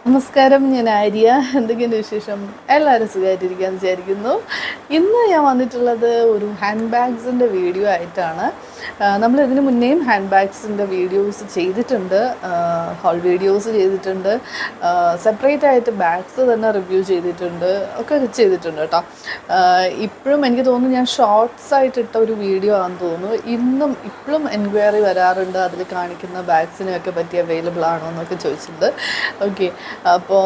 നമസ്കാരം, ഞാൻ ആര്യ. എന്തൊക്കെയുണ്ട് വിശേഷം? എല്ലാവരും സുഖമായിട്ടിരിക്കാമെന്ന് വിചാരിക്കുന്നു. ഇന്ന് ഞാൻ വന്നിട്ടുള്ളത് ഒരു ഹാൻഡ് ബാഗ്സിൻ്റെ വീഡിയോ ആയിട്ടാണ്. നമ്മൾ ഇതിന് മുന്നേയും ഹാൻഡ് ബാഗ്സിൻ്റെ വീഡിയോസ് ചെയ്തിട്ടുണ്ട്, ഹോൾ വീഡിയോസ് ചെയ്തിട്ടുണ്ട്, സെപ്പറേറ്റ് ആയിട്ട് ബാഗ്സ് തന്നെ റിവ്യൂ ചെയ്തിട്ടുണ്ട്, ഒക്കെ ചെയ്തിട്ടുണ്ട് കേട്ടോ. ഇപ്പോഴും എനിക്ക് തോന്നുന്നു ഞാൻ ഷോർട്സ് ആയിട്ടിട്ട ഒരു വീഡിയോ ആണെന്ന് തോന്നുന്നു. ഇപ്പോഴും എൻക്വയറി വരാറുണ്ട്, അതിൽ കാണിക്കുന്ന ബാഗ്സിനെയൊക്കെ പറ്റി അവൈലബിൾ ആണോ എന്നൊക്കെ ചോദിച്ചിട്ടുണ്ട്. ഓക്കെ, അപ്പോൾ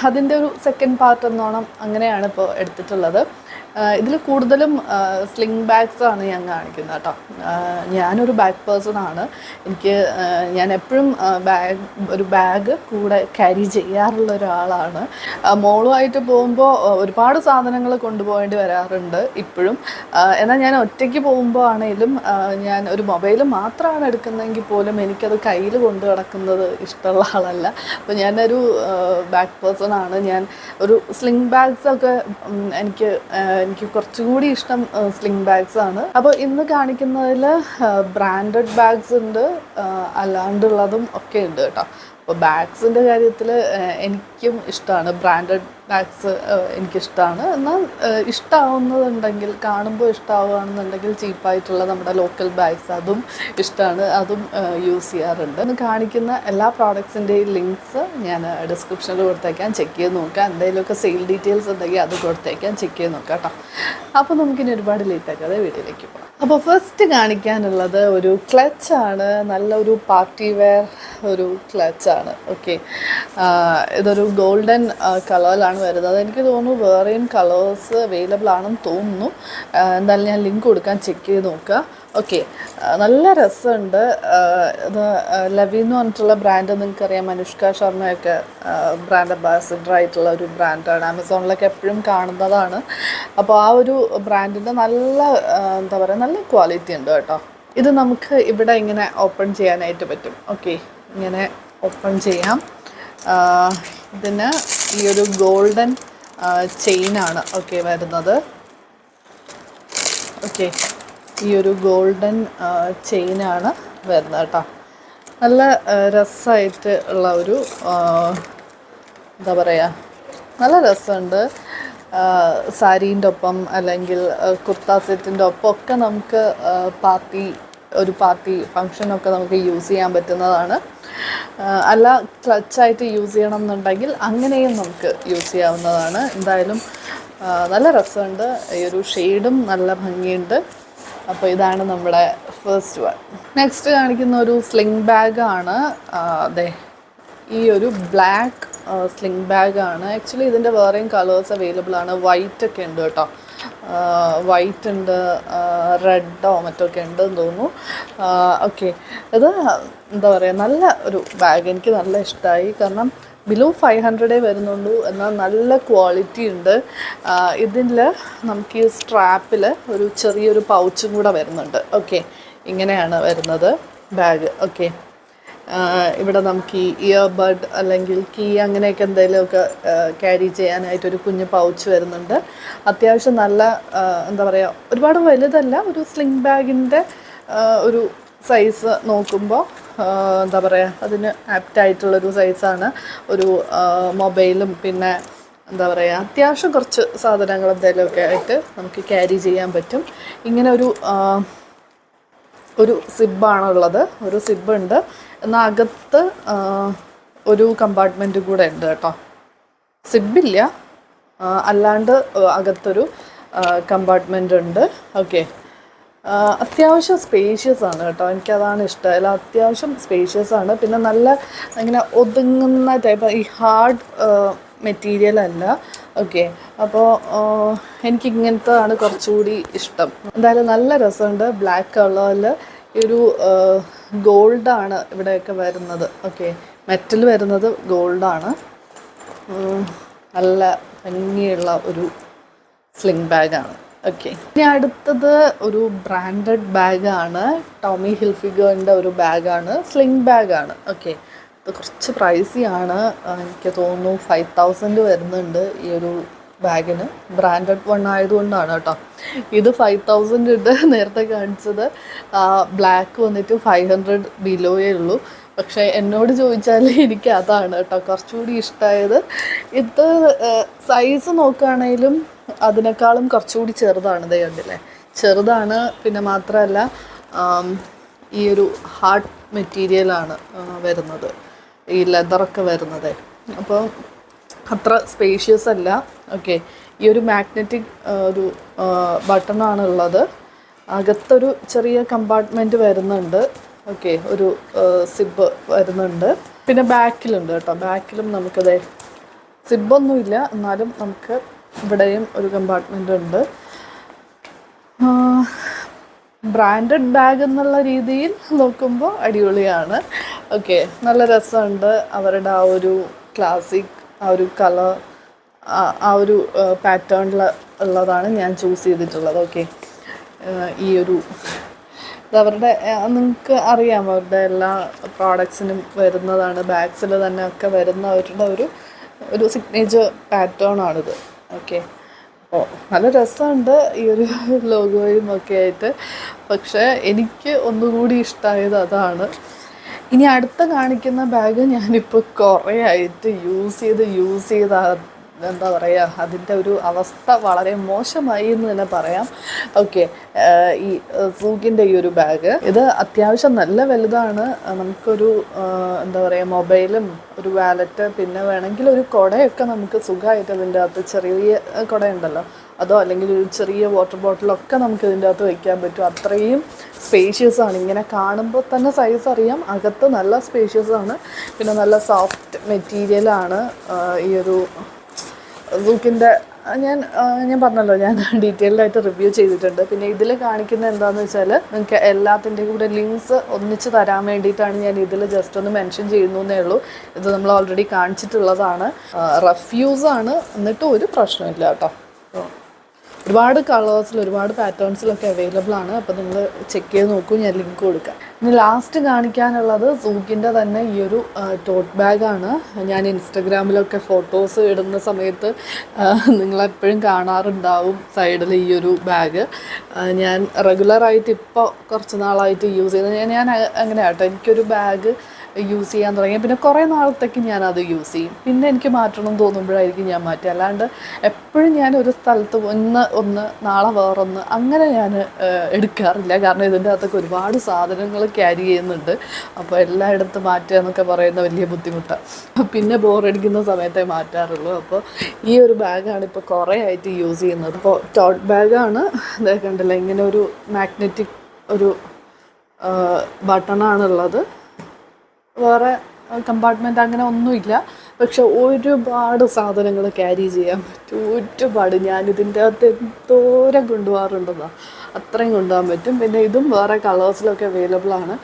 അതിൻ്റെ ഒരു സെക്കൻഡ് പാർട്ട് എന്നോണം അങ്ങനെയാണ് ഇപ്പോൾ എടുത്തിട്ടുള്ളത്. ഇതിൽ കൂടുതലും സ്ലിംഗ് ബാഗ്സാണ് ഞാൻ കാണിക്കുന്നത് കേട്ടോ. ഞാനൊരു ബാഗ് പേഴ്സൺ ആണ്. ഞാൻ എപ്പോഴും ഒരു ബാഗ് കൂടെ ക്യാരി ചെയ്യാറുള്ള ഒരാളാണ്. മോളുമായിട്ട് പോകുമ്പോൾ ഒരുപാട് സാധനങ്ങൾ കൊണ്ടുപോകേണ്ടി വരാറുണ്ട് ഇപ്പോഴും. എന്നാൽ ഞാൻ ഒറ്റയ്ക്ക് പോകുമ്പോൾ ആണെങ്കിലും ഞാൻ ഒരു മൊബൈൽ മാത്രമാണ് എടുക്കുന്നതെങ്കിൽ പോലും എനിക്കത് കയ്യിൽ കൊണ്ടു നടക്കുന്നത് ഇഷ്ടമുള്ള ആളല്ല. അപ്പോൾ ഞാനൊരു ബാഗ് പേഴ്സൺ ആണ്. ഞാൻ ഒരു സ്ലിംഗ് ബാഗ്സൊക്കെ എനിക്ക് കുറച്ചുകൂടി ഇഷ്ടം സ്ലിംഗ് ബാഗ്സ് ആണ്. അപ്പോൾ ഇന്ന് കാണിക്കുന്നതിൽ ബ്രാൻഡഡ് ബാഗ്സ് ഉണ്ട്, അല്ലാണ്ടുള്ളതും ഒക്കെ ഉണ്ട് കേട്ടോ. അപ്പോൾ ബാഗ്സിൻ്റെ കാര്യത്തിൽ എനിക്കും ഇഷ്ടമാണ്, ബ്രാൻഡഡ് ബാഗ്സ് എനിക്കിഷ്ടമാണ്. എന്നാൽ ഇഷ്ടമാവുന്നതുണ്ടെങ്കിൽ, കാണുമ്പോൾ ഇഷ്ടമാവുകയാണെന്നുണ്ടെങ്കിൽ ചീപ്പായിട്ടുള്ള നമ്മുടെ ലോക്കൽ ബാഗ്സ് അതും ഇഷ്ടമാണ്, അതും യൂസ് ചെയ്യാറുണ്ട്. ഇന്ന് കാണിക്കുന്ന എല്ലാ പ്രോഡക്ട്സിൻ്റെയും ലിങ്ക്സ് ഞാൻ ഡിസ്ക്രിപ്ഷനിൽ കൊടുത്തേക്കാൻ, ചെക്ക് ചെയ്ത് നോക്കാം. എന്തെങ്കിലുമൊക്കെ സെയിൽ ഡീറ്റെയിൽസ് ഉണ്ടെങ്കിൽ അത് കൊടുത്തേക്കാൻ, ചെക്ക് ചെയ്ത് നോക്കാം കേട്ടോ. അപ്പോൾ നമുക്കിനി ഒരുപാട് ലേറ്റ് ആക്കാതെ വീഡിയോയിലേക്ക് പോകാം. അപ്പോൾ ഫസ്റ്റ് കാണിക്കാനുള്ളത് ഒരു ക്ലച്ചാണ്. നല്ലൊരു പാർട്ടി വെയർ ഒരു ക്ലച്ചാണ്. ഓക്കെ, ഇതൊരു ഗോൾഡൻ കളറിലാണ് വരുന്നത്. എനിക്ക് തോന്നുന്നു വേറെയും കളേഴ്സ് അവൈലബിൾ ആണെന്ന് തോന്നുന്നു. എന്തായാലും ഞാൻ ലിങ്ക് കൊടുക്കാൻ, ചെക്ക് ചെയ്ത് നോക്കുക. ഓക്കെ, നല്ല രസമുണ്ട്. ഇത് ലവി എന്ന് പറഞ്ഞിട്ടുള്ള ബ്രാൻഡ് നിങ്ങൾക്കറിയാം, അനുഷ്ക ശർമ്മയൊക്കെ ബ്രാൻഡ് അംബാസിഡർ ആയിട്ടുള്ള ഒരു ബ്രാൻഡാണ്. ആമസോണിലൊക്കെ എപ്പോഴും കാണുന്നതാണ്. അപ്പോൾ ആ ഒരു ബ്രാൻഡിൻ്റെ നല്ല എന്താ പറയുക, നല്ല ക്വാളിറ്റി ഉണ്ട് കേട്ടോ. ഇത് നമുക്ക് ഇവിടെ ഇങ്ങനെ ഓപ്പൺ ചെയ്യാനായിട്ട് പറ്റും. ഓക്കെ, ഇങ്ങനെ ഓപ്പൺ ചെയ്യാം. ഇതിന് ഈ ഒരു ഗോൾഡൻ ചെയിനാണ് ഓക്കെ വരുന്നത്. ഓക്കെ, ഈ ഒരു ഗോൾഡൻ ചെയിനാണ് വരുന്നത് കേട്ടോ. നല്ല രസമായിട്ട് ഉള്ള ഒരു എന്താ പറയുക, നല്ല രസമുണ്ട്. സാരീൻ്റെ ഒപ്പം അല്ലെങ്കിൽ കുർത്ത സെറ്റിൻ്റെ ഒപ്പം ഒക്കെ നമുക്ക് പാർട്ടി ഫങ്ഷനൊക്കെ നമുക്ക് യൂസ് ചെയ്യാൻ പറ്റുന്നതാണ്. അല്ല, ക്ലച്ചായിട്ട് യൂസ് ചെയ്യണം എന്നുണ്ടെങ്കിൽ അങ്ങനെയും നമുക്ക് യൂസ് ചെയ്യാവുന്നതാണ്. എന്തായാലും നല്ല രസമുണ്ട്. ഈ ഒരു ഷെയ്ഡും നല്ല ഭംഗിയുണ്ട്. അപ്പോൾ ഇതാണ് നമ്മുടെ ഫസ്റ്റ് വൺ. നെക്സ്റ്റ് കാണിക്കുന്ന ഒരു സ്ലിംഗ് ബാഗാണ്. അതെ, ഈ ഒരു ബ്ലാക്ക് സ്ലിംഗ് ബാഗാണ്. ആക്ച്വലി ഇതിൻ്റെ വേറെയും കളേഴ്സ് അവൈലബിൾ ആണ്. വൈറ്റ് ഒക്കെ ഉണ്ട് കേട്ടോ. വൈറ്റ് ഉണ്ട്, റെഡോ മറ്റൊക്കെ ഉണ്ടെന്ന് തോന്നുന്നു. ഓക്കെ, ഇത് എന്താ പറയുക, നല്ല ഒരു ബാഗ്. എനിക്ക് നല്ല ഇഷ്ടമായി. കാരണം ബിലോ 500 വരുന്നുള്ളൂ, എന്നാൽ നല്ല ക്വാളിറ്റി ഉണ്ട്. ഇതിൽ നമുക്ക് ഈ സ്ട്രാപ്പിൽ ഒരു ചെറിയൊരു പൗച്ചും കൂടെ വരുന്നുണ്ട്. ഓക്കെ, ഇങ്ങനെയാണ് വരുന്നത് ബാഗ്. ഓക്കെ, ഇവിടെ നമുക്ക് ഈ ഇയർബഡ് അല്ലെങ്കിൽ കീ അങ്ങനെയൊക്കെ എന്തെങ്കിലുമൊക്കെ ക്യാരി ചെയ്യാനായിട്ടൊരു കുഞ്ഞ് പൗച്ച് വരുന്നുണ്ട്. അത്യാവശ്യം നല്ല എന്താ പറയുക, ഒരുപാട് വലുതല്ല, ഒരു സ്ലിംഗ് ബാഗിൻ്റെ ഒരു സൈസ് നോക്കുമ്പോൾ എന്താ പറയുക, അതിന് ആപ്റ്റായിട്ടുള്ളൊരു സൈസാണ്. ഒരു മൊബൈലും പിന്നെ എന്താ പറയുക, അത്യാവശ്യം കുറച്ച് സാധനങ്ങൾ എന്തെങ്കിലുമൊക്കെ ആയിട്ട് നമുക്ക് ക്യാരി ചെയ്യാൻ പറ്റും. ഇങ്ങനെ ഒരു സിബ്ബാണുള്ളത്. ഒരു സിബ്ബുണ്ട്, എന്നാൽ അകത്ത് ഒരു കമ്പാർട്ട്മെൻറ്റ് കൂടെ ഉണ്ട് കേട്ടോ. സിബില്ല, അല്ലാണ്ട് അകത്തൊരു കമ്പാർട്ട്മെൻ്റ് ഉണ്ട്. ഓക്കെ, അത്യാവശ്യം സ്പേഷ്യസ് ആണ് കേട്ടോ. എനിക്കതാണ് ഇഷ്ടം. അല്ല, അത്യാവശ്യം സ്പേഷ്യസ് ആണ്. പിന്നെ നല്ല ഇങ്ങനെ ഒതുങ്ങുന്ന ടൈപ്പ്, ഈ ഹാർഡ് മെറ്റീരിയൽ അല്ല. ഓക്കെ, അപ്പോൾ എനിക്കിങ്ങനത്തെയാണ് കുറച്ചുകൂടി ഇഷ്ടം. എന്തായാലും നല്ല രസമുണ്ട്. ബ്ലാക്ക് കളറിൽ ഈ ഒരു ഗോൾഡാണ് ഇവിടെയൊക്കെ വരുന്നത്. ഓക്കെ, മെറ്റൽ വരുന്നത് ഗോൾഡാണ്. നല്ല ഭംഗിയുള്ള ഒരു സ്ലിംഗ് ബാഗാണ്. ഓക്കെ, ഇനി അടുത്തത് ഒരു ബ്രാൻഡഡ് ബാഗാണ്. ടോമി ഹിൽഫിഗറിൻ്റെ ഒരു ബാഗാണ്, സ്ലിംഗ് ബാഗാണ്. ഓക്കെ, ഇത് കുറച്ച് പ്രൈസിയാണ്. എനിക്ക് തോന്നുന്നു 5000 വരുന്നുണ്ട് ഈ ഒരു ബാഗിന്. ബ്രാൻഡഡ് വൺ ആയതുകൊണ്ടാണ് കേട്ടോ. ഇത് 5000 ഉണ്ട്. നേരത്തെ കാണിച്ചത് ബ്ലാക്ക് വന്നിട്ട് 500 ബിലോയേ ഉള്ളൂ. പക്ഷേ എന്നോട് ചോദിച്ചാൽ എനിക്ക് അതാണ് കേട്ടോ കുറച്ചുകൂടി ഇഷ്ടമായത്. ഇത് സൈസ് നോക്കുകയാണെങ്കിലും അതിനേക്കാളും കുറച്ചുകൂടി ചെറുതാണ്. ദേ കണ്ടില്ലേ, ചെറുതാണ്. പിന്നെ മാത്രമല്ല ഈ ഒരു ഹാർഡ് മെറ്റീരിയലാണ് വരുന്നത്, ഈ ലെതറൊക്കെ വരുന്നത്. അപ്പോൾ അത്ര സ്പേഷ്യസ് അല്ല. ഓക്കെ, ഈ ഒരു മാഗ്നറ്റിക് ഒരു ബട്ടണാണ് ഉള്ളത്. അകത്തൊരു ചെറിയ കമ്പാർട്ട്മെൻറ്റ് വരുന്നുണ്ട്. ഓക്കെ, ഒരു സിബ് വരുന്നുണ്ട്. പിന്നെ ബാക്കിലുണ്ട് കേട്ടോ, ബാക്കിലും നമുക്കത് സിബൊന്നുമില്ല, എന്നാലും നമുക്ക് ഇവിടെയും ഒരു കമ്പാർട്ട്മെൻ്റ് ഉണ്ട്. ബ്രാൻഡഡ് ബാഗ് എന്നുള്ള രീതിയിൽ നോക്കുമ്പോൾ അടിപൊളിയാണ്. ഓക്കെ, നല്ല രസമുണ്ട്. അവരുടെ ആ ഒരു ക്ലാസിക് ആ ഒരു കളർ ആ ഒരു പാറ്റേണിൽ ഉള്ളതാണ് ഞാൻ ചൂസ് ചെയ്തിട്ടുള്ളത്. ഓക്കെ, ഈ ഒരു ഇതവരുടെ നിങ്ങൾക്ക് അറിയാം, അവരുടെ എല്ലാ പ്രോഡക്ട്സിനും വരുന്നതാണ്. ബാഗ്സിൽ തന്നെ ഒക്കെ വരുന്ന അവരുടെ ഒരു സിഗ്നേച്ചർ പാറ്റേൺ ആണിത്. ഓക്കെ, അപ്പോൾ നല്ല രസമുണ്ട് ഈ ഒരു ലോഗോയും ഒക്കെ ആയിട്ട്. പക്ഷേ എനിക്ക് ഒന്നുകൂടി ഇഷ്ടമായത് അതാണ്. ഇനി അടുത്ത കാണിക്കുന്ന ബാഗ് ഞാനിപ്പോൾ കുറേ ആയിട്ട് യൂസ് ചെയ്ത് എന്താ പറയുക, അതിൻ്റെ ഒരു അവസ്ഥ വളരെ മോശമായി എന്ന് തന്നെ പറയാം. ഓക്കെ, ഈ സൂക്കിൻ്റെ ഈ ഒരു ബാഗ്, ഇത് അത്യാവശ്യം നല്ല വലുതാണ്. നമുക്കൊരു എന്താ പറയുക, മൊബൈലും ഒരു വാലറ്റ്, പിന്നെ വേണമെങ്കിൽ ഒരു കുടയൊക്കെ നമുക്ക് സുഖമായിട്ട് അതിൻ്റെ അകത്ത്, ചെറിയ കുടയുണ്ടല്ലോ അതോ അല്ലെങ്കിൽ ഒരു ചെറിയ വാട്ടർ ബോട്ടിലൊക്കെ നമുക്ക് ഇതിൻ്റെ അകത്ത് വയ്ക്കാൻ പറ്റും. അത്രയും സ്പേഷ്യസ് ആണ്. ഇങ്ങനെ കാണുമ്പോൾ തന്നെ സൈസ് അറിയാം, അകത്ത് നല്ല സ്പേഷ്യസ് ആണ്. പിന്നെ നല്ല സോഫ്റ്റ് മെറ്റീരിയലാണ് ഈ ഒരു സൂക്കിൻ്റെ. ഞാൻ പറഞ്ഞല്ലോ, ഞാൻ ഡീറ്റെയിൽഡായിട്ട് റിവ്യൂ ചെയ്തിട്ടുണ്ട്. പിന്നെ ഇതിൽ കാണിക്കുന്നത് എന്താണെന്ന് വെച്ചാൽ, നിങ്ങൾക്ക് എല്ലാത്തിൻ്റെയും കൂടെ ലിങ്ക്സ് ഒന്നിച്ച് തരാൻ വേണ്ടിയിട്ടാണ് ഞാൻ ഇതിൽ ജസ്റ്റ് ഒന്ന് മെൻഷൻ ചെയ്യുന്നു എന്നേ ഉള്ളൂ. ഇത് നമ്മൾ ഓൾറെഡി കാണിച്ചിട്ടുള്ളതാണ്. റഫ് യൂസാണ്, എന്നിട്ടും ഒരു പ്രശ്നമില്ല കേട്ടോ. ഒരുപാട് കളേഴ്സിൽ ഒരുപാട് പാറ്റേൺസിലൊക്കെ അവൈലബിൾ ആണ്. അപ്പോൾ നിങ്ങൾ ചെക്ക് ചെയ്ത് നോക്കൂ, ഞാൻ ലിങ്ക് കൊടുക്കാം. ഇനി ലാസ്റ്റ് കാണിക്കാനുള്ളത് സൂക്കിൻ്റെ തന്നെ ഈ ഒരു ടോട്ട് ബാഗാണ്. ഞാൻ ഇൻസ്റ്റഗ്രാമിലൊക്കെ ഫോട്ടോസ് ഇടുന്ന സമയത്ത് നിങ്ങളെപ്പോഴും കാണാറുണ്ടാവും സൈഡിൽ ഈ ഒരു ബാഗ്. ഞാൻ റെഗുലറായിട്ട് ഇപ്പോൾ കുറച്ച് നാളായിട്ട് യൂസ് ചെയ്യുന്നത് ഞാൻ അങ്ങനെ ആട്ടോ. എനിക്കൊരു ബാഗ് യൂസ് ചെയ്യാൻ തുടങ്ങി പിന്നെ കുറേ നാളത്തേക്ക് ഞാനത് യൂസ് ചെയ്യും. പിന്നെ എനിക്ക് മാറ്റണം തോന്നുമ്പോഴായിരിക്കും ഞാൻ മാറ്റുക. അല്ലാണ്ട് എപ്പോഴും ഞാൻ ഒരു സ്ഥലത്ത് ഒന്ന് നാളെ വേറൊന്ന് അങ്ങനെ ഞാൻ എടുക്കാറില്ല. കാരണം ഇതിൻ്റെ അകത്തൊക്കെ ഒരുപാട് സാധനങ്ങൾ ക്യാരി ചെയ്യുന്നുണ്ട്. അപ്പോൾ എല്ലായിടത്തും മാറ്റുക എന്നൊക്കെ പറയുന്ന വലിയ ബുദ്ധിമുട്ടാണ്. പിന്നെ ബോറടിക്കുന്ന സമയത്തേ മാറ്റാറുള്ളൂ. അപ്പോൾ ഈ ഒരു ബാഗാണ് ഇപ്പോൾ കുറേ ആയിട്ട് യൂസ് ചെയ്യുന്നത്. അപ്പോൾ ടോട്ട് ബാഗാണ്. അതേ കണ്ടില്ല, ഇങ്ങനെ ഒരു മാഗ്നറ്റിക് ഒരു ബട്ടണാണുള്ളത്. വേറെ കമ്പാർട്ട്മെൻറ്റ് അങ്ങനെ ഒന്നുമില്ല. പക്ഷെ ഒരുപാട് സാധനങ്ങൾ ക്യാരി ചെയ്യാൻ പറ്റും, ഒരുപാട്. ഞാനിതിൻ്റെ അകത്ത് എന്തോരം കൊണ്ടുപോകാറുണ്ടെന്നാ, അത്രയും കൊണ്ടുപോകാൻ പറ്റും. പിന്നെ ഇതും വേറെ കളേഴ്സിലൊക്കെ അവൈലബിൾ ആണ്.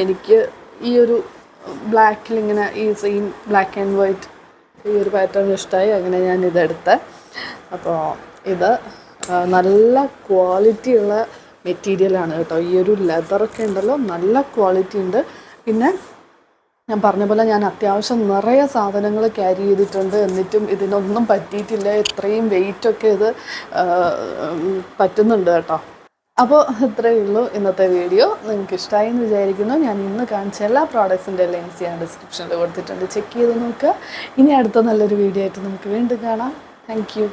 എനിക്ക് ഈ ഒരു ബ്ലാക്കിൽ ഇങ്ങനെ ഈ സെയിം ബ്ലാക്ക് ആൻഡ് വൈറ്റ് ഈ ഒരു പാറ്റേൺ ഇഷ്ടമായി, അങ്ങനെ ഞാൻ ഇതെടുത്തത്. അപ്പോൾ ഇത് നല്ല ക്വാളിറ്റിയുള്ള മെറ്റീരിയലാണ് കേട്ടോ. ഈ ഒരു ലെതറൊക്കെ ഉണ്ടല്ലോ, നല്ല ക്വാളിറ്റി ഉണ്ട്. പിന്നെ ഞാൻ പറഞ്ഞ പോലെ ഞാൻ അത്യാവശ്യം നിറയെ സാധനങ്ങൾ ക്യാരി ചെയ്തിട്ടുണ്ട്, എന്നിട്ടും ഇതിനൊന്നും പറ്റിയിട്ടില്ല. ഇത്രയും വെയിറ്റൊക്കെ ഇത് പറ്റുന്നുണ്ട് കേട്ടോ. അപ്പോൾ ഇത്രയേ ഉള്ളൂ ഇന്നത്തെ വീഡിയോ. നിങ്ങൾക്ക് ഇഷ്ടമായി എന്ന് വിചാരിക്കുന്നു. ഞാൻ ഇന്ന് കാണിച്ച എല്ലാ പ്രോഡക്ട്സിൻ്റെ ലിങ്ക്സ് ഞാൻ ഡിസ്ക്രിപ്ഷനിൽ കൊടുത്തിട്ടുണ്ട്, ചെക്ക് ചെയ്ത് നോക്കുക. ഇനി അടുത്ത നല്ലൊരു വീഡിയോ ആയിട്ട് നമുക്ക് വീണ്ടും കാണാം. Thank you.